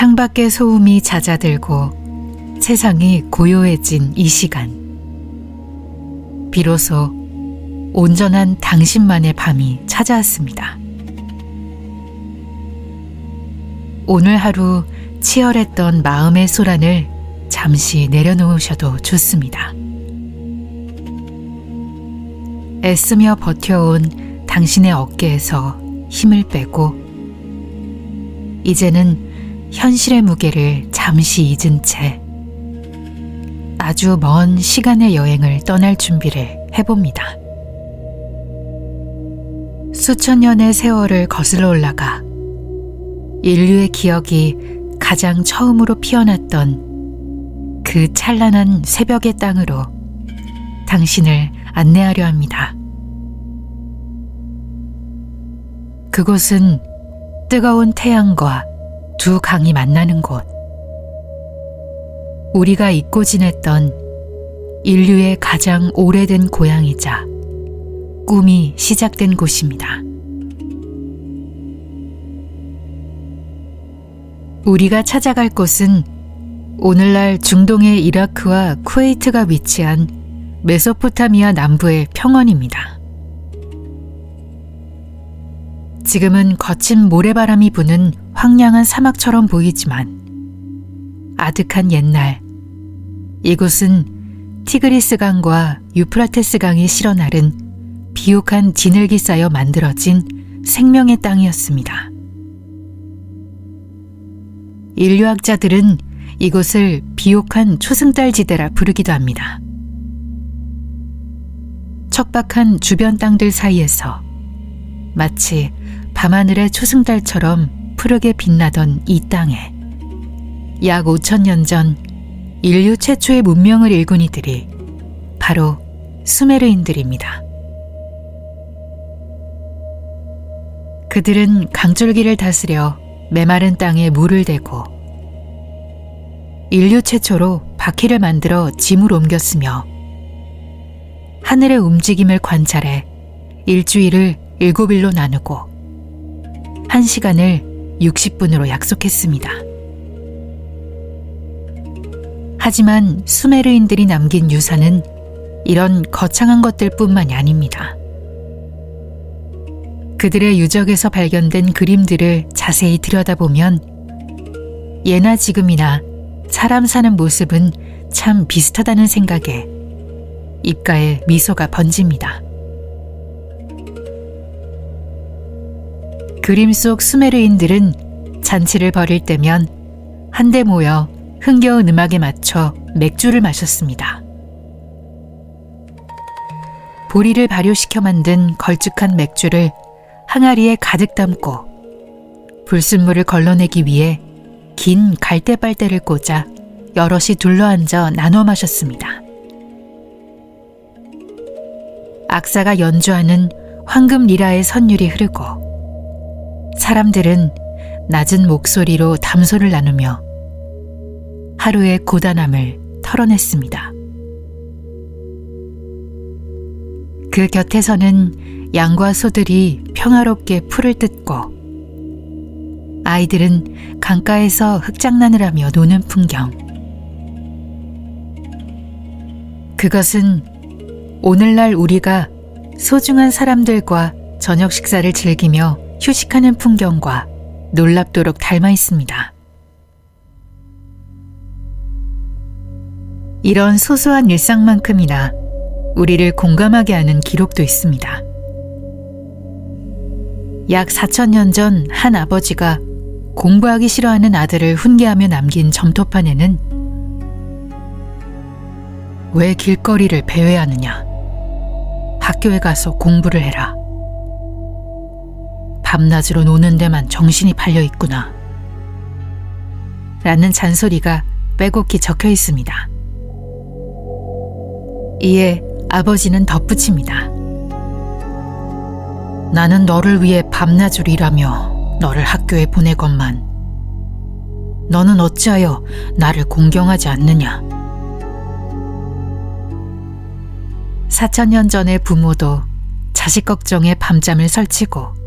창밖의 소음이 잦아들고 세상이 고요해진 이 시간. 비로소 온전한 당신만의 밤이 찾아왔습니다. 오늘 하루 치열했던 마음의 소란을 잠시 내려놓으셔도 좋습니다. 애쓰며 버텨온 당신의 어깨에서 힘을 빼고 이제는 현실의 무게를 잠시 잊은 채 아주 먼 시간의 여행을 떠날 준비를 해봅니다. 수천 년의 세월을 거슬러 올라가 인류의 기억이 가장 처음으로 피어났던 그 찬란한 새벽의 땅으로 당신을 안내하려 합니다. 그곳은 뜨거운 태양과 두 강이 만나는 곳. 우리가 잊고 지냈던 인류의 가장 오래된 고향이자 꿈이 시작된 곳입니다. 우리가 찾아갈 곳은 오늘날 중동의 이라크와 쿠웨이트가 위치한 메소포타미아 남부의 평원입니다. 지금은 거친 모래바람이 부는 황량한 사막처럼 보이지만 아득한 옛날, 이곳은 티그리스 강과 유프라테스 강이 실어 나른 비옥한 진흙이 쌓여 만들어진 생명의 땅이었습니다. 인류학자들은 이곳을 비옥한 초승달 지대라 부르기도 합니다. 척박한 주변 땅들 사이에서 마치 밤하늘의 초승달처럼 푸르게 빛나던 이 땅에 약 5,000년 전 인류 최초의 문명을 일군 이들이 바로 수메르인들입니다. 그들은 강줄기를 다스려 메마른 땅에 물을 대고 인류 최초로 바퀴를 만들어 짐을 옮겼으며 하늘의 움직임을 관찰해 일주일을 7일로 나누고 1시간을 60분으로 약속했습니다. 하지만 수메르인들이 남긴 유산은 이런 거창한 것들뿐만이 아닙니다. 그들의 유적에서 발견된 그림들을 자세히 들여다보면 예나 지금이나 사람 사는 모습은 참 비슷하다는 생각에 입가에 미소가 번집니다. 그림 속 수메르인들은 잔치를 벌일 때면 한데 모여 흥겨운 음악에 맞춰 맥주를 마셨습니다. 보리를 발효시켜 만든 걸쭉한 맥주를 항아리에 가득 담고 불순물을 걸러내기 위해 긴 갈대빨대를 꽂아 여럿이 둘러앉아 나눠 마셨습니다. 악사가 연주하는 황금 리라의 선율이 흐르고 사람들은 낮은 목소리로 담소를 나누며 하루의 고단함을 털어냈습니다. 그 곁에서는 양과 소들이 평화롭게 풀을 뜯고 아이들은 강가에서 흙장난을 하며 노는 풍경. 그것은 오늘날 우리가 소중한 사람들과 저녁 식사를 즐기며 휴식하는 풍경과 놀랍도록 닮아 있습니다. 이런 소소한 일상만큼이나 우리를 공감하게 하는 기록도 있습니다. 약 4,000년 전 한 아버지가 공부하기 싫어하는 아들을 훈계하며 남긴 점토판에는 왜 길거리를 배회하느냐? 학교에 가서 공부를 해라. 밤낮으로 노는 데만 정신이 팔려 있구나. 라는 잔소리가 빼곡히 적혀 있습니다. 이에 아버지는 덧붙입니다. 나는 너를 위해 밤낮으로 일하며 너를 학교에 보내건만 너는 어찌하여 나를 공경하지 않느냐. 4,000년 전의 부모도 자식 걱정에 밤잠을 설치고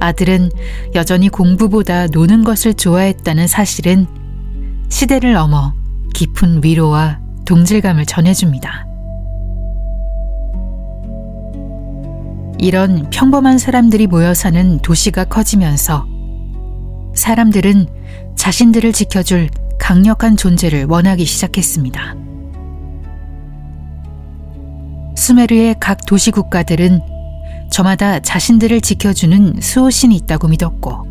아들은 여전히 공부보다 노는 것을 좋아했다는 사실은 시대를 넘어 깊은 위로와 동질감을 전해줍니다. 이런 평범한 사람들이 모여 사는 도시가 커지면서 사람들은 자신들을 지켜줄 강력한 존재를 원하기 시작했습니다. 수메르의 각 도시 국가들은 저마다 자신들을 지켜주는 수호신이 있다고 믿었고,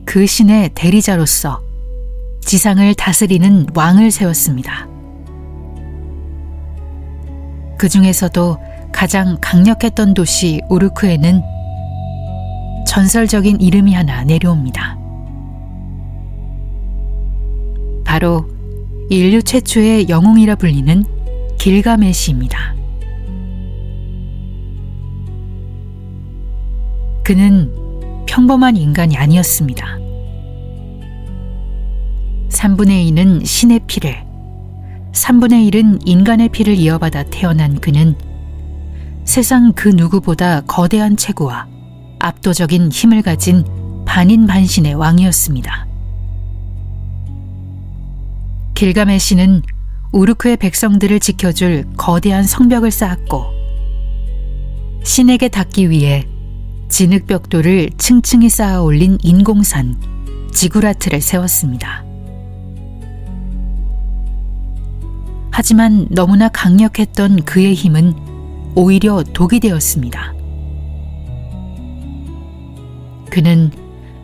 그 신의 대리자로서 지상을 다스리는 왕을 세웠습니다. 그 중에서도 가장 강력했던 도시 우르크에는 전설적인 이름이 하나 내려옵니다. 바로 인류 최초의 영웅이라 불리는 길가메시입니다. 그는 평범한 인간이 아니었습니다. 3분의 2는 신의 피를, 3분의 1은 인간의 피를 이어받아 태어난 그는 세상 그 누구보다 거대한 체구와 압도적인 힘을 가진 반인반신의 왕이었습니다. 길가메시는 우르크의 백성들을 지켜줄 거대한 성벽을 쌓았고, 신에게 닿기 위해 진흙벽돌을 층층이 쌓아 올린 인공산 지구라트를 세웠습니다. 하지만 너무나 강력했던 그의 힘은 오히려 독이 되었습니다. 그는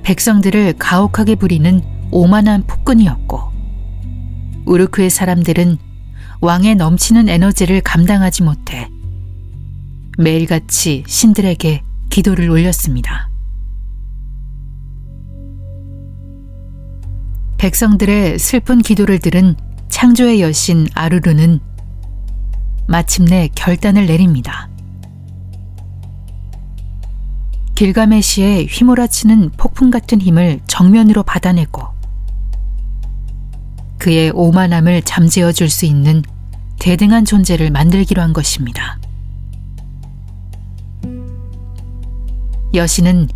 백성들을 가혹하게 부리는 오만한 폭군이었고, 우르크의 사람들은 왕의 넘치는 에너지를 감당하지 못해 매일같이 신들에게 기도를 올렸습니다. 백성들의 슬픈 기도를 들은 창조의 여신 아루르는 마침내 결단을 내립니다. 길가메시의 휘몰아치는 폭풍 같은 힘을 정면으로 받아내고 그의 오만함을 잠재워 줄 수 있는 대등한 존재를 만들기로 한 것입니다. 여신은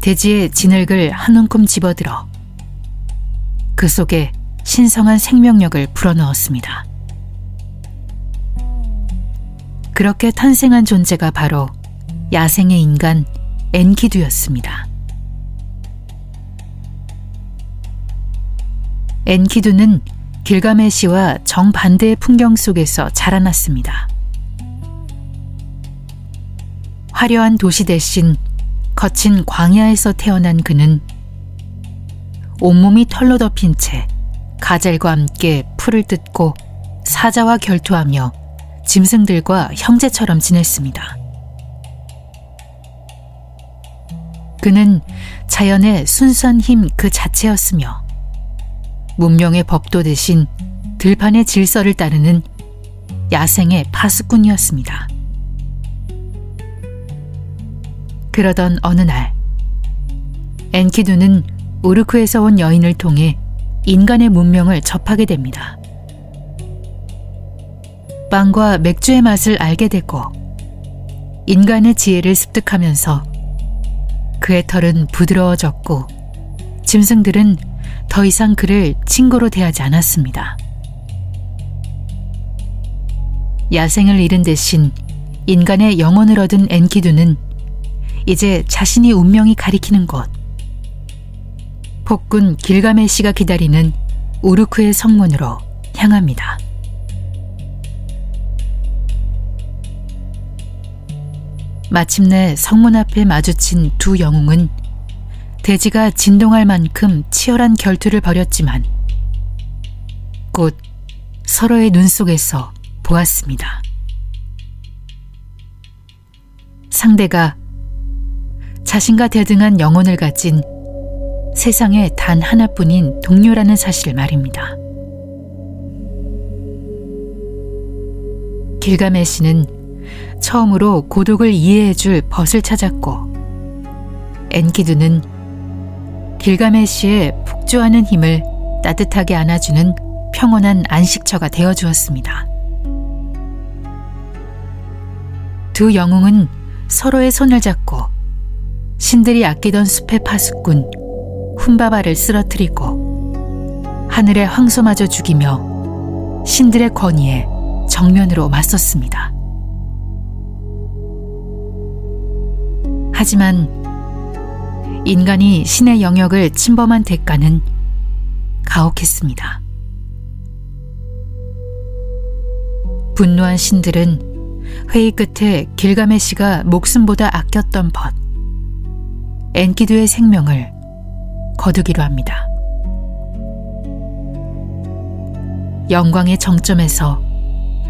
대지의 진흙을 한 움큼 집어들어 그 속에 신성한 생명력을 불어넣었습니다. 그렇게 탄생한 존재가 바로 야생의 인간 엔키두였습니다. 엔키두는 길가메시와 정반대의 풍경 속에서 자라났습니다. 화려한 도시 대신 거친 광야에서 태어난 그는 온몸이 털로 덮인 채 가젤과 함께 풀을 뜯고 사자와 결투하며 짐승들과 형제처럼 지냈습니다. 그는 자연의 순수한 힘 그 자체였으며 문명의 법도 대신 들판의 질서를 따르는 야생의 파수꾼이었습니다. 그러던 어느 날 엔키두는 우르크에서 온 여인을 통해 인간의 문명을 접하게 됩니다. 빵과 맥주의 맛을 알게 되고 인간의 지혜를 습득하면서 그의 털은 부드러워졌고 짐승들은 더 이상 그를 친구로 대하지 않았습니다. 야생을 잃은 대신 인간의 영혼을 얻은 엔키두는 이제 자신이 운명이 가리키는 곳, 폭군 길가메시가 기다리는 우르크의 성문으로 향합니다. 마침내 성문 앞에 마주친 두 영웅은 대지가 진동할 만큼 치열한 결투를 벌였지만 곧 서로의 눈 속에서 보았습니다. 상대가 자신과 대등한 영혼을 가진 세상에 단 하나뿐인 동료라는 사실 말입니다. 길가메시는 처음으로 고독을 이해해줄 벗을 찾았고 엔키두는 길가메시의 폭주하는 힘을 따뜻하게 안아주는 평온한 안식처가 되어주었습니다. 두 영웅은 서로의 손을 잡고 신들이 아끼던 숲의 파수꾼 훈바바를 쓰러뜨리고 하늘의 황소마저 죽이며 신들의 권위에 정면으로 맞섰습니다. 하지만 인간이 신의 영역을 침범한 대가는 가혹했습니다. 분노한 신들은 회의 끝에 길가메시가 목숨보다 아꼈던 벗 엔키두의 생명을 거두기로 합니다. 영광의 정점에서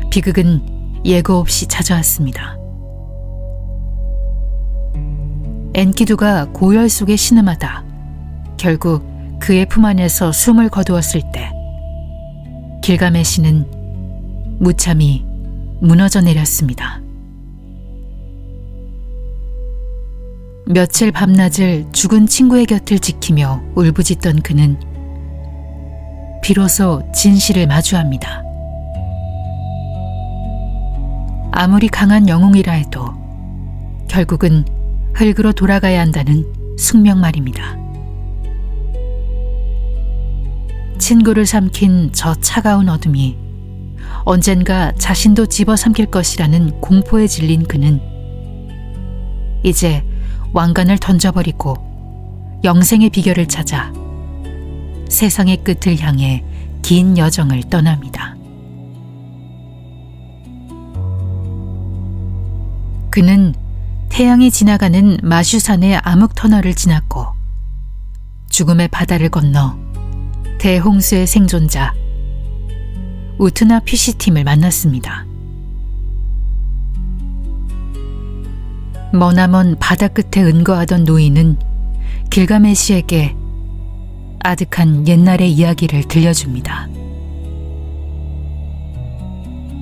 비극은 예고 없이 찾아왔습니다. 엔키두가 고열 속에 신음하다 결국 그의 품 안에서 숨을 거두었을 때 길가메시는 무참히 무너져 내렸습니다. 며칠 밤낮을 죽은 친구의 곁을 지키며 울부짖던 그는 비로소 진실을 마주합니다. 아무리 강한 영웅이라 해도 결국은 흙으로 돌아가야 한다는 숙명 말입니다. 친구를 삼킨 저 차가운 어둠이 언젠가 자신도 집어삼킬 것이라는 공포에 질린 그는 이제 왕관을 던져버리고 영생의 비결을 찾아 세상의 끝을 향해 긴 여정을 떠납니다. 그는 태양이 지나가는 마슈산의 암흑터널을 지났고 죽음의 바다를 건너 대홍수의 생존자 우트나 피시팀을 만났습니다. 머나먼 바다 끝에 은거하던 노인은 길가메시에게 아득한 옛날의 이야기를 들려줍니다.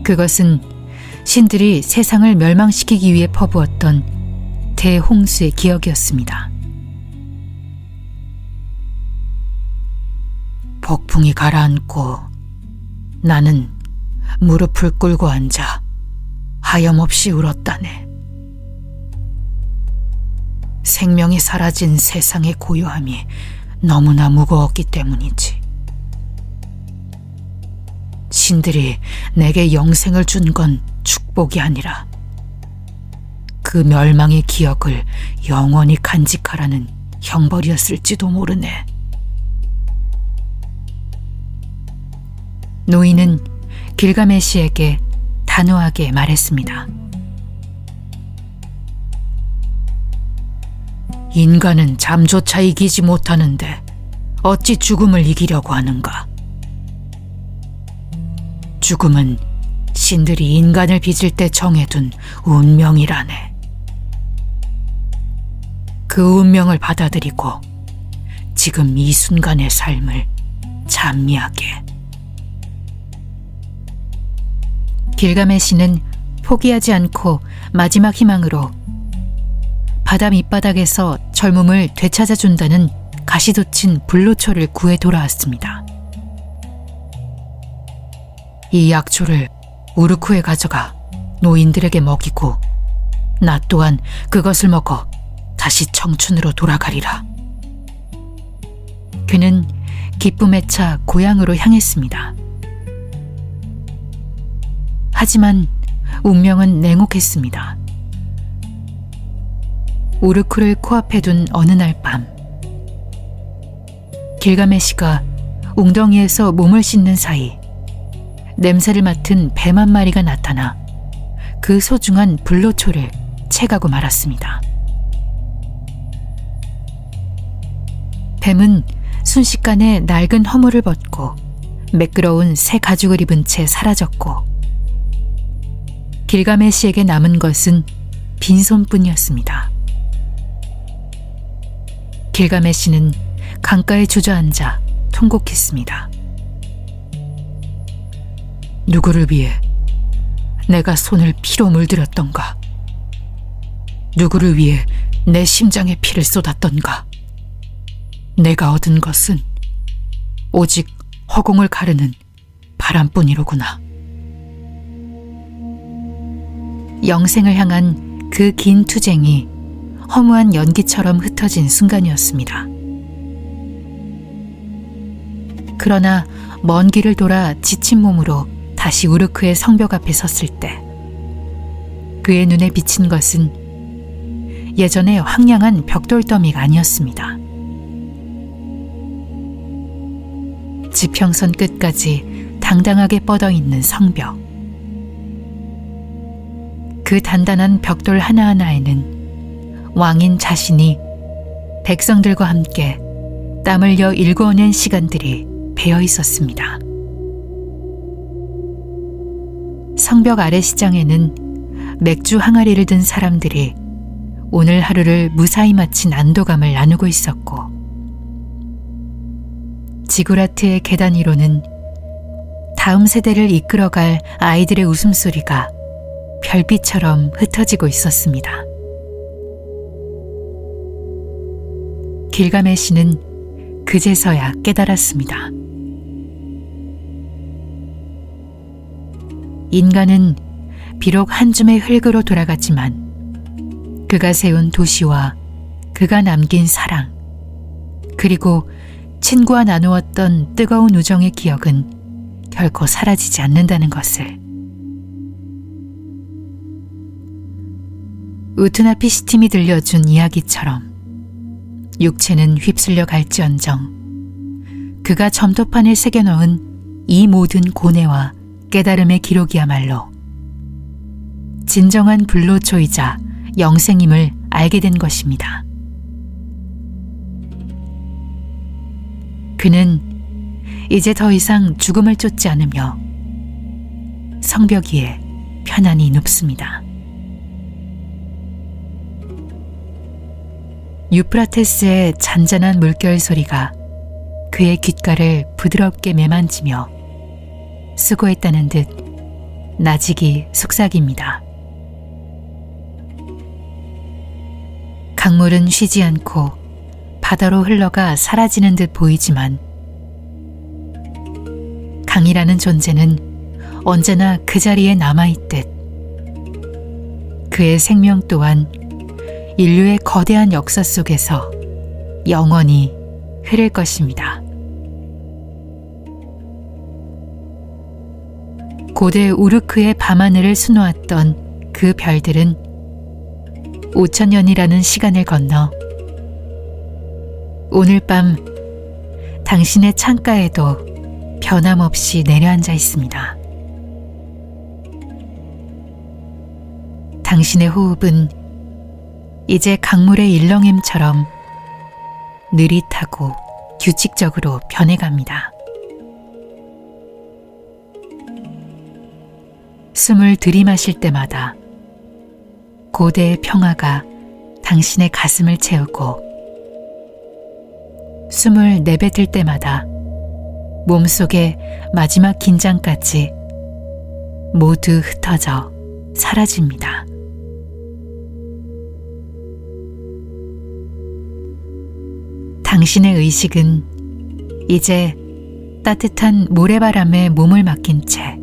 그것은 신들이 세상을 멸망시키기 위해 퍼부었던 대홍수의 기억이었습니다. 폭풍이 가라앉고 나는 무릎을 꿇고 앉아 하염없이 울었다네. 생명이 사라진 세상의 고요함이 너무나 무거웠기 때문이지. 신들이 내게 영생을 준 건 축복이 아니라 그 멸망의 기억을 영원히 간직하라는 형벌이었을지도 모르네. 노인은 길가메시에게 단호하게 말했습니다. 인간은 잠조차 이기지 못하는데 어찌 죽음을 이기려고 하는가? 죽음은 신들이 인간을 빚을 때 정해둔 운명이라네. 그 운명을 받아들이고 지금 이 순간의 삶을 찬미하게. 길가메시는 포기하지 않고 마지막 희망으로 바다 밑바닥에서 젊음을 되찾아준다는 가시돋친 불로초를 구해 돌아왔습니다. 이 약초를 우르크에 가져가 노인들에게 먹이고 나 또한 그것을 먹어 다시 청춘으로 돌아가리라. 그는 기쁨에 차 고향으로 향했습니다. 하지만 운명은 냉혹했습니다. 우르크를 코앞에 둔 어느 날 밤, 길가메시가 웅덩이에서 몸을 씻는 사이 냄새를 맡은 뱀 한 마리가 나타나 그 소중한 불로초를 채가고 말았습니다. 뱀은 순식간에 낡은 허물을 벗고 매끄러운 새 가죽을 입은 채 사라졌고 길가메시에게 남은 것은 빈손뿐이었습니다. 길가메시는 강가에 주저앉아 통곡했습니다. 누구를 위해 내가 손을 피로 물들였던가? 누구를 위해 내 심장에 피를 쏟았던가? 내가 얻은 것은 오직 허공을 가르는 바람뿐이로구나. 영생을 향한 그 긴 투쟁이 허무한 연기처럼 흩어진 순간이었습니다. 그러나 먼 길을 돌아 지친 몸으로 다시 우르크의 성벽 앞에 섰을 때 그의 눈에 비친 것은 예전의 황량한 벽돌 더미가 아니었습니다. 지평선 끝까지 당당하게 뻗어있는 성벽. 그 단단한 벽돌 하나하나에는 왕인 자신이 백성들과 함께 땀을 흘려 일궈낸 시간들이 배어 있었습니다. 성벽 아래 시장에는 맥주 항아리를 든 사람들이 오늘 하루를 무사히 마친 안도감을 나누고 있었고, 지구라트의 계단 위로는 다음 세대를 이끌어갈 아이들의 웃음소리가 별빛처럼 흩어지고 있었습니다. 길가메시는 그제서야 깨달았습니다. 인간은 비록 한 줌의 흙으로 돌아갔지만 그가 세운 도시와 그가 남긴 사랑, 그리고 친구와 나누었던 뜨거운 우정의 기억은 결코 사라지지 않는다는 것을. 우트나피시팀이 들려준 이야기처럼 육체는 휩쓸려 갈지언정 그가 점토판에 새겨넣은 이 모든 고뇌와 깨달음의 기록이야말로 진정한 불로초이자 영생임을 알게 된 것입니다. 그는 이제 더 이상 죽음을 쫓지 않으며 성벽 위에 편안히 눕습니다. 유프라테스의 잔잔한 물결 소리가 그의 귓가를 부드럽게 매만지며 수고했다는 듯 나직이 속삭입니다. 강물은 쉬지 않고 바다로 흘러가 사라지는 듯 보이지만 강이라는 존재는 언제나 그 자리에 남아있듯 그의 생명 또한 인류의 거대한 역사 속에서 영원히 흐를 것입니다. 고대 우르크의 밤하늘을 수놓았던 그 별들은 5,000년이라는 시간을 건너 오늘 밤 당신의 창가에도 변함없이 내려앉아 있습니다. 당신의 호흡은 이제 강물의 일렁임처럼 느릿하고 규칙적으로 변해갑니다. 숨을 들이마실 때마다 고대의 평화가 당신의 가슴을 채우고 숨을 내뱉을 때마다 몸속의 마지막 긴장까지 모두 흩어져 사라집니다. 당신의 의식은 이제 따뜻한 모래바람에 몸을 맡긴 채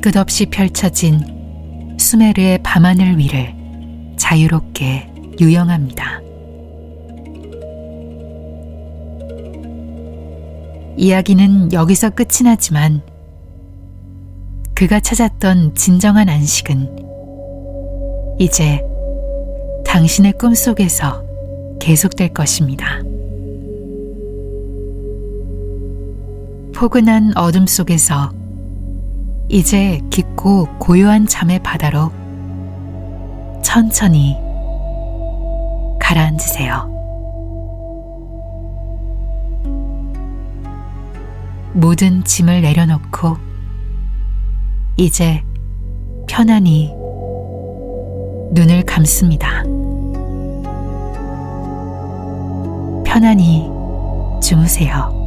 끝없이 펼쳐진 수메르의 밤하늘 위를 자유롭게 유영합니다. 이야기는 여기서 끝이 나지만 그가 찾았던 진정한 안식은 이제 당신의 꿈속에서 계속될 것입니다. 포근한 어둠 속에서 이제 깊고 고요한 잠의 바다로 천천히 가라앉으세요. 모든 짐을 내려놓고 이제 편안히 눈을 감습니다. 편안히 주무세요.